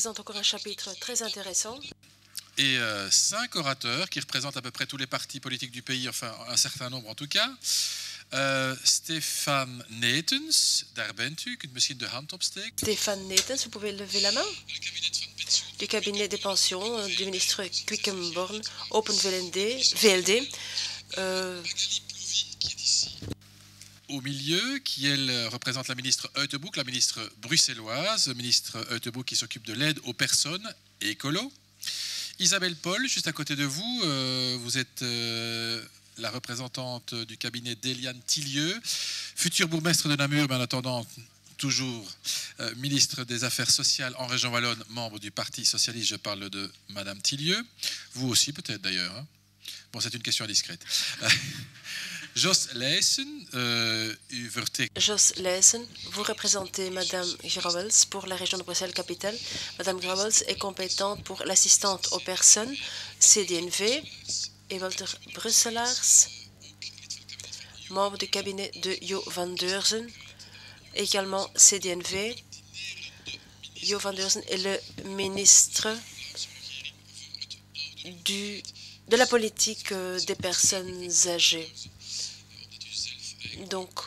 présente encore un chapitre très intéressant. Et 5 orateurs qui représentent à peu près tous les partis politiques du pays, enfin un certain nombre en tout cas. Stefan Netens, daar bent u. U kunt misschien de hand opsteken. Stefan Netens, vous pouvez lever la main. Du cabinet des pensions du ministre Quickenborn, Open VLD. Au milieu, qui elle représente la ministre Uijtenboek, la ministre bruxelloise, ministre Uijtenboek qui s'occupe de l'aide aux personnes et écolo. Isabelle Paul, juste à côté de vous, vous êtes la représentante du cabinet d'Eliane Tillieu, future bourgmestre de Namur, mais en attendant toujours ministre des Affaires sociales en région Wallonne, membre du Parti socialiste, je parle de Madame Tillieu. Vous aussi peut-être d'ailleurs. Hein. Bon, c'est une question indiscrète. Jos Leysen, Jos Leysen, vous représentez Madame Grauwels pour la région de Bruxelles-Capitale. Madame Grauwels est compétente pour l'assistante aux personnes, CDNV, et Walter Brusselaars, membre du cabinet de Jo van Deurzen, également CDNV. Jo van Deurzen est le ministre de la politique des personnes âgées. Donc,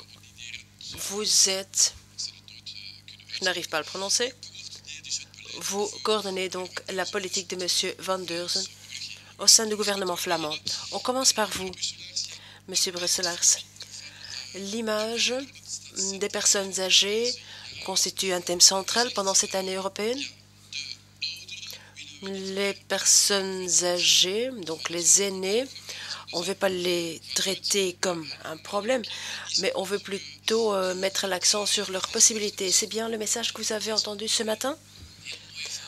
vous êtes, je n'arrive pas à le prononcer, vous coordonnez donc la politique de M. Van Deurzen au sein du gouvernement flamand. On commence par vous, M. Brusselaars. L'image des personnes âgées constitue un thème central pendant cette année européenne. Les personnes âgées, donc les aînés, on ne veut pas les traiter comme un problème, mais on veut plutôt mettre l'accent sur leurs possibilités. C'est bien le message que vous avez entendu ce matin?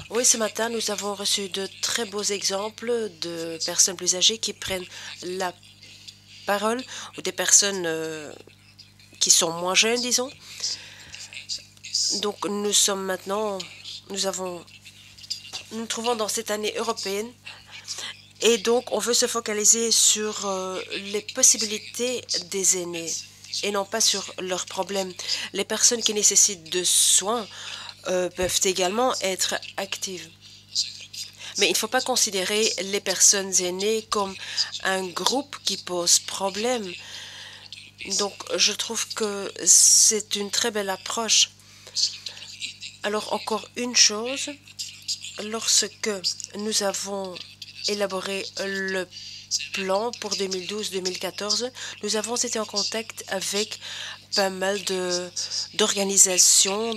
Oui, ce matin, nous avons reçu de très beaux exemples de personnes plus âgées qui prennent la parole, ou des personnes qui sont moins jeunes, disons. Donc, nous sommes maintenant, nous nous trouvons dans cette année européenne. Et donc, on veut se focaliser sur les possibilités des aînés et non pas sur leurs problèmes. Les personnes qui nécessitent de soins peuvent également être actives. Mais il ne faut pas considérer les personnes aînées comme un groupe qui pose problème. Donc, je trouve que c'est une très belle approche. Alors, encore une chose, lorsque nous avons élaboré le plan pour 2012-2014, nous avons été en contact avec pas mal d'organisations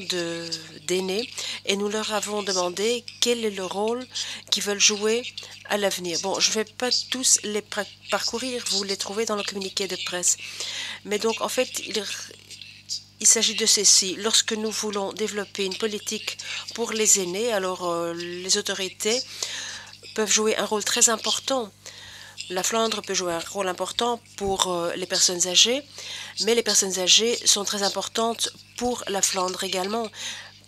d'aînés et nous leur avons demandé quel est le rôle qu'ils veulent jouer à l'avenir. Bon, je ne vais pas tous les parcourir, vous les trouvez dans le communiqué de presse. Mais donc, en fait, il s'agit de ceci. Lorsque nous voulons développer une politique pour les aînés, alors les autorités peuvent jouer un rôle très important. La Flandre peut jouer un rôle important pour les personnes âgées, mais les personnes âgées sont très importantes pour la Flandre également,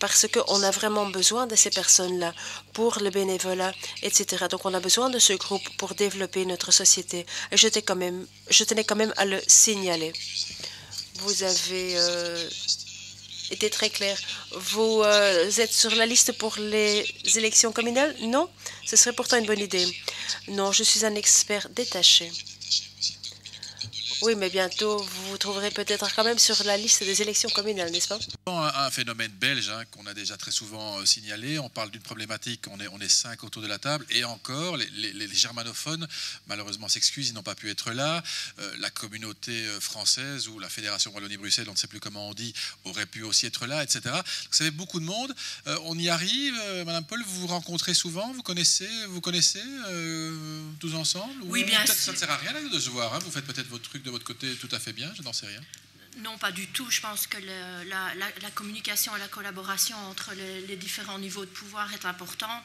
parce qu'on a vraiment besoin de ces personnes-là pour le bénévolat, etc. Donc, on a besoin de ce groupe pour développer notre société. Et je tenais quand même à le signaler. Vous avez été très clair. Vous êtes sur la liste pour les élections communales? Non? Ce serait pourtant une bonne idée. Non, je suis un expert détaché. Oui, mais bientôt, vous vous trouverez peut-être quand même sur la liste des élections communales, n'est-ce pas? Un phénomène belge hein, qu'on a déjà très souvent signalé. On parle d'une problématique, on est 5 autour de la table. Et encore, les germanophones, malheureusement, s'excusent, ils n'ont pas pu être là. La communauté française ou la Fédération Wallonie-Bruxelles, on ne sait plus comment on dit, aurait pu aussi être là, etc. Donc, ça fait beaucoup de monde. On y arrive. Madame Paul, vous vous rencontrez souvent? Vous connaissez tous ensemble? Oui, bien sûr. Ça ne sert à rien de se voir. Hein. Vous faites peut-être votre truc de votre côté tout à fait bien, je n'en sais rien. Non, pas du tout. Je pense que la communication et la collaboration entre les différents niveaux de pouvoir est importante.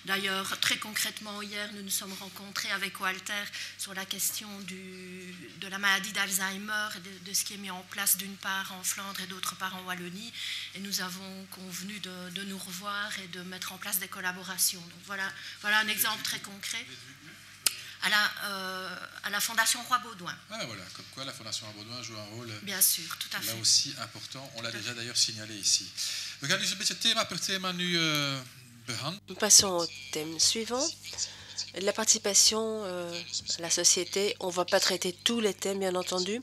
D'ailleurs, très concrètement, hier, nous nous sommes rencontrés avec Walter sur la question de la maladie d'Alzheimer et de ce qui est mis en place d'une part en Flandre et d'autre part en Wallonie. Et nous avons convenu de nous revoir et de mettre en place des collaborations. Donc voilà un exemple très concret. À la Fondation Roi-Baudouin. Ah, voilà, comme quoi la Fondation Roi-Baudouin joue un rôle bien sûr, tout à fait. Là aussi important. On l'a déjà d'ailleurs signalé ici. We gaan dus een beetje thema per thema nu behandelen. Nous passons au thème suivant. La participation à la société. On ne va pas traiter tous les thèmes, bien entendu.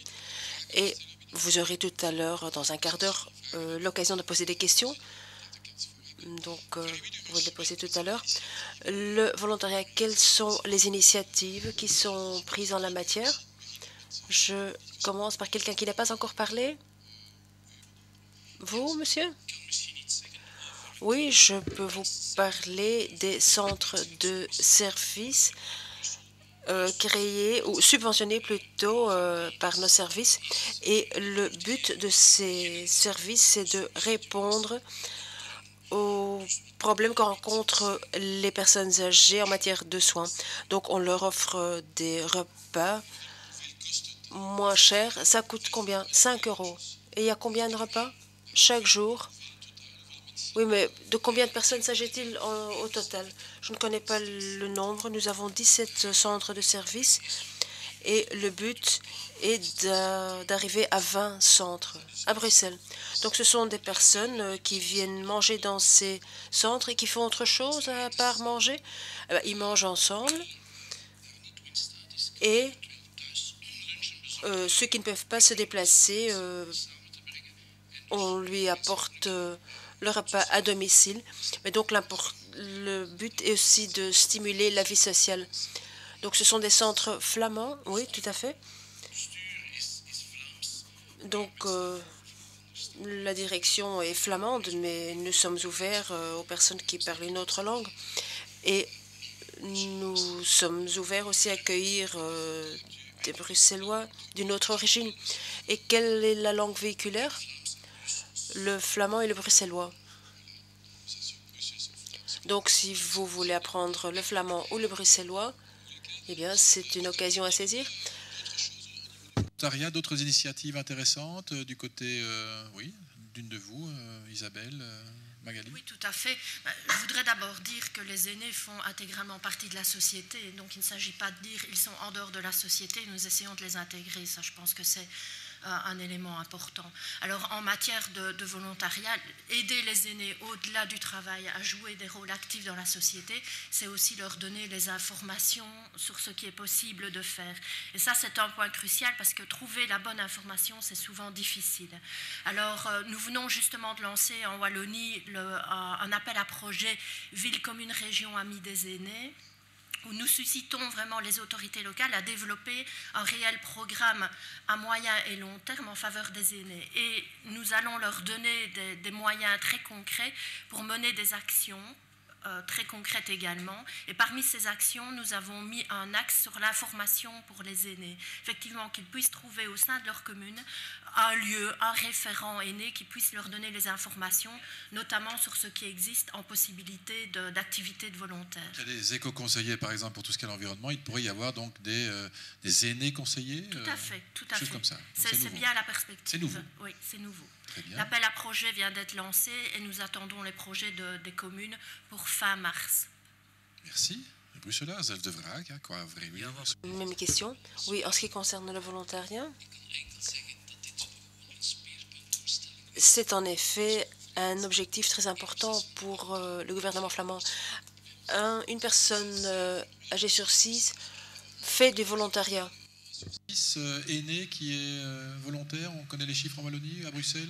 Et vous aurez tout à l'heure, dans un quart d'heure, l'occasion de poser des questions. Donc, vous les poser tout à l'heure. Le volontariat, quelles sont les initiatives qui sont prises en la matière? Je commence par quelqu'un qui n'a pas encore parlé. Vous, monsieur? Oui, je peux vous parler des centres de services créés ou subventionnés plutôt par nos services. Et le but de ces services, c'est de répondre aux problèmes que rencontrent les personnes âgées en matière de soins. Donc, on leur offre des repas moins chers. Ça coûte combien? 5 €. Et il y a combien de repas chaque jour? Oui, mais de combien de personnes s'agit-il au total? Je ne connais pas le nombre. Nous avons 17 centres de services et le but est d'arriver à 20 centres à Bruxelles. Donc, ce sont des personnes qui viennent manger dans ces centres et qui font autre chose à part manger. Ils mangent ensemble et ceux qui ne peuvent pas se déplacer, on lui apporte le repas à domicile. Mais donc, le but est aussi de stimuler la vie sociale. Donc, ce sont des centres flamands. Oui, tout à fait. Donc, la direction est flamande, mais nous sommes ouverts aux personnes qui parlent une autre langue. Et nous sommes ouverts aussi à accueillir des Bruxellois d'une autre origine. Et quelle est la langue véhiculaire? Le flamand et le bruxellois. Donc, si vous voulez apprendre le flamand ou le bruxellois, eh bien, c'est une occasion à saisir. D'autres initiatives intéressantes du côté, oui, d'une de vous, Isabelle, Magali? Oui, tout à fait. Je voudrais d'abord dire que les aînés font intégralement partie de la société. Donc, il ne s'agit pas de dire qu'ils sont en dehors de la société. Nous essayons de les intégrer. Ça, je pense que c'est un élément important. Alors, en matière de volontariat, aider les aînés au-delà du travail à jouer des rôles actifs dans la société, c'est aussi leur donner les informations sur ce qui est possible de faire. Et ça, c'est un point crucial parce que trouver la bonne information, c'est souvent difficile. Alors, nous venons justement de lancer en Wallonie un appel à projet Ville, commune, région, amis des aînés, où nous suscitons vraiment les autorités locales à développer un réel programme à moyen et long terme en faveur des aînés. Et nous allons leur donner des moyens très concrets pour mener des actions très concrètes également. Et parmi ces actions, nous avons mis un axe sur l'information pour les aînés. Effectivement, qu'ils puissent trouver au sein de leur commune un lieu, un référent aîné qui puisse leur donner les informations, notamment sur ce qui existe en possibilité d'activités de volontaires. Il y a des éco-conseillers, par exemple, pour tout ce qui est l'environnement. Il pourrait y avoir donc des aînés conseillers. Tout à fait, tout à fait. Comme ça. C'est bien la perspective. C'est nouveau. Oui, c'est nouveau. Très bien. L'appel à projet vient d'être lancé et nous attendons les projets des communes pour fin mars. Merci. Bruxelloise, elle devra, quoi, Même question. Oui, en ce qui concerne le volontariat, c'est en effet un objectif très important pour le gouvernement flamand. Une personne âgée sur 6 fait du volontariat. 6 aînés qui est volontaire, on connaît les chiffres en Wallonie, à Bruxelles?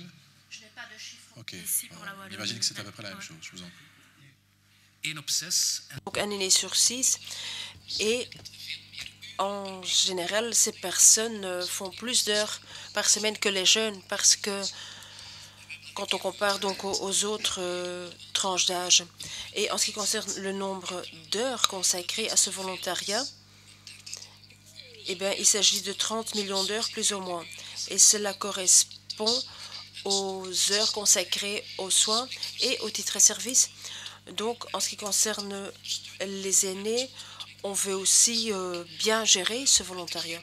Je n'ai pas de chiffres okay. ici pour la Wallonie. J'imagine que c'est à peu près la même chose, je vous en prie. Donc un aîné sur 6. Et en général, ces personnes font plus d'heures par semaine que les jeunes parce que quand on compare donc aux autres tranches d'âge. Et en ce qui concerne le nombre d'heures consacrées à ce volontariat, eh bien, il s'agit de 30 millions d'heures plus ou moins. Et cela correspond aux heures consacrées aux soins et aux titres et services. Donc, en ce qui concerne les aînés, on veut aussi bien gérer ce volontariat.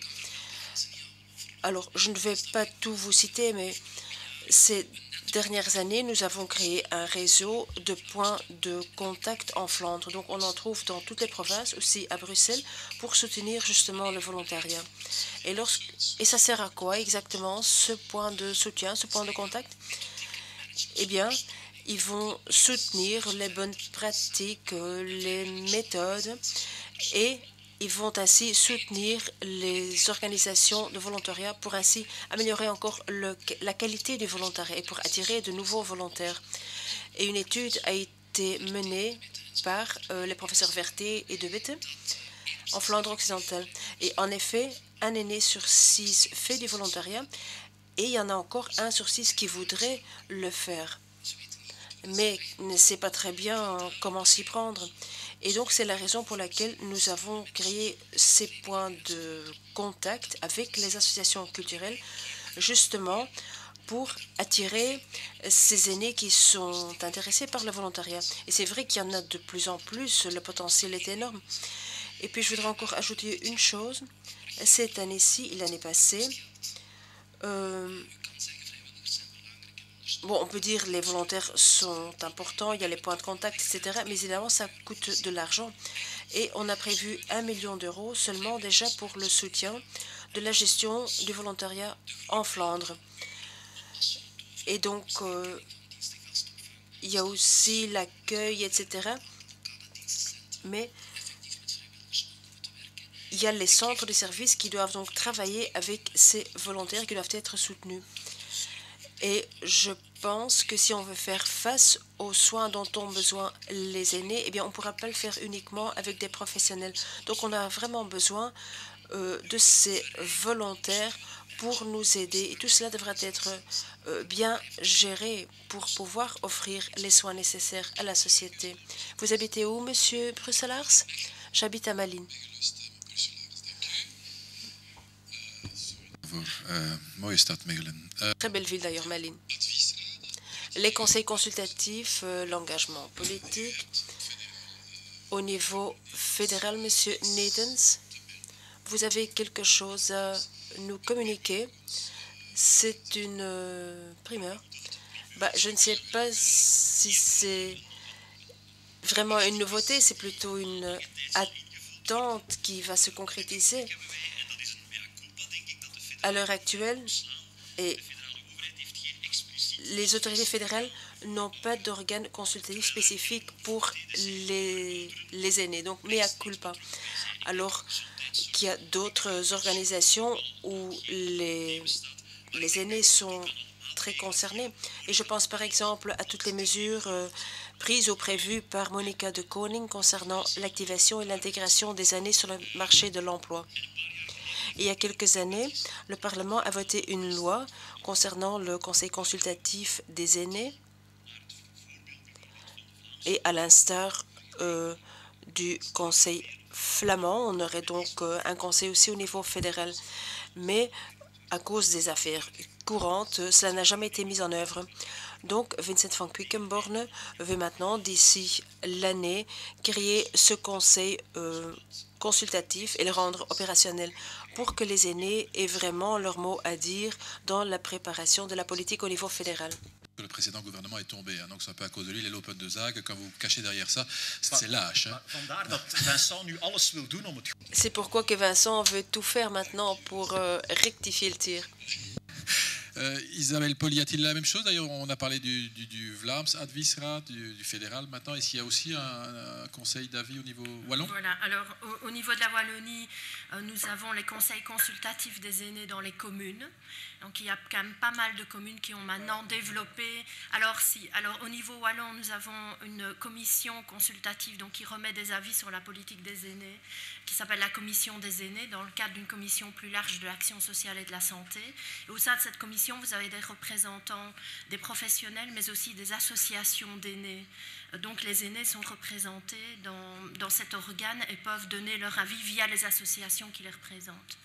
Alors, je ne vais pas tout vous citer, mais ces dernières années, nous avons créé un réseau de points de contact en Flandre. Donc, on en trouve dans toutes les provinces, aussi à Bruxelles, pour soutenir justement le volontariat. Et ça sert à quoi exactement, ce point de soutien, ce point de contact? Eh bien, ils vont soutenir les bonnes pratiques, les méthodes, et ils vont ainsi soutenir les organisations de volontariat pour ainsi améliorer encore la qualité du volontariat et pour attirer de nouveaux volontaires. Et une étude a été menée par les professeurs Verté et De Witte en Flandre occidentale. Et en effet, 1 aîné sur 6 fait du volontariat et il y en a encore 1 sur 6 qui voudrait le faire, mais ne sait pas très bien comment s'y prendre. Et donc, c'est la raison pour laquelle nous avons créé ces points de contact avec les associations culturelles, justement pour attirer ces aînés qui sont intéressés par le volontariat. Et c'est vrai qu'il y en a de plus en plus, le potentiel est énorme. Et puis, je voudrais encore ajouter une chose. Cette année-ci et l'année passée, bon, on peut dire les volontaires sont importants, il y a les points de contact, etc. Mais évidemment, ça coûte de l'argent. Et on a prévu 1 million d'euros seulement déjà pour le soutien de la gestion du volontariat en Flandre. Et donc, il y a aussi l'accueil, etc. Mais il y a les centres de services qui doivent donc travailler avec ces volontaires qui doivent être soutenus. Et je pense que si on veut faire face aux soins dont ont besoin les aînés, eh bien, on ne pourra pas le faire uniquement avec des professionnels. Donc, on a vraiment besoin de ces volontaires pour nous aider. Et tout cela devra être bien géré pour pouvoir offrir les soins nécessaires à la société. Vous habitez où, Monsieur Brusselaars? J'habite à Malines. Très belle ville d'ailleurs, Malines. Les conseils consultatifs, l'engagement politique. Au niveau fédéral, Monsieur Nedens, vous avez quelque chose à nous communiquer? C'est une primeur. Je ne sais pas si c'est vraiment une nouveauté, c'est plutôt une attente qui va se concrétiser. À l'heure actuelle, et les autorités fédérales n'ont pas d'organe consultatif spécifique pour les aînés, donc mea culpa. Alors qu'il y a d'autres organisations où les aînés sont très concernés. Et je pense par exemple à toutes les mesures prises ou prévues par Monica de Koning concernant l'activation et l'intégration des aînés sur le marché de l'emploi. Il y a quelques années, le Parlement a voté une loi concernant le Conseil consultatif des aînés et à l'instar du Conseil flamand, on aurait donc un conseil aussi au niveau fédéral. Mais à cause des affaires courantes, cela n'a jamais été mis en œuvre. Donc, Vincent van Quickenborne veut maintenant, d'ici l'année, créer ce conseil consultatif et le rendre opérationnel pour que les aînés aient vraiment leur mot à dire dans la préparation de la politique au niveau fédéral. Le précédent gouvernement est tombé, hein, donc c'est un peu à cause de lui, les Lopen de Zaag, quand vous vous cachez derrière ça, c'est lâche. Hein. C'est pourquoi que Vincent veut tout faire maintenant pour rectifier le tir. Isabelle Paul, y a-t-il la même chose? D'ailleurs, on a parlé du Vlaams Adviesraad, du fédéral maintenant. Est-ce qu'il y a aussi un conseil d'avis au niveau wallon? Voilà, alors au niveau de la Wallonie, nous avons les conseils consultatifs des aînés dans les communes. Donc il y a quand même pas mal de communes qui ont maintenant développé. Alors au niveau wallon, nous avons une commission consultative donc, qui remet des avis sur la politique des aînés, qui s'appelle la commission des aînés, dans le cadre d'une commission plus large de l'action sociale et de la santé. Et au sein de cette commission, vous avez des représentants, des professionnels, mais aussi des associations d'aînés. Donc les aînés sont représentés dans cet organe et peuvent donner leur avis via les associations qui les représentent.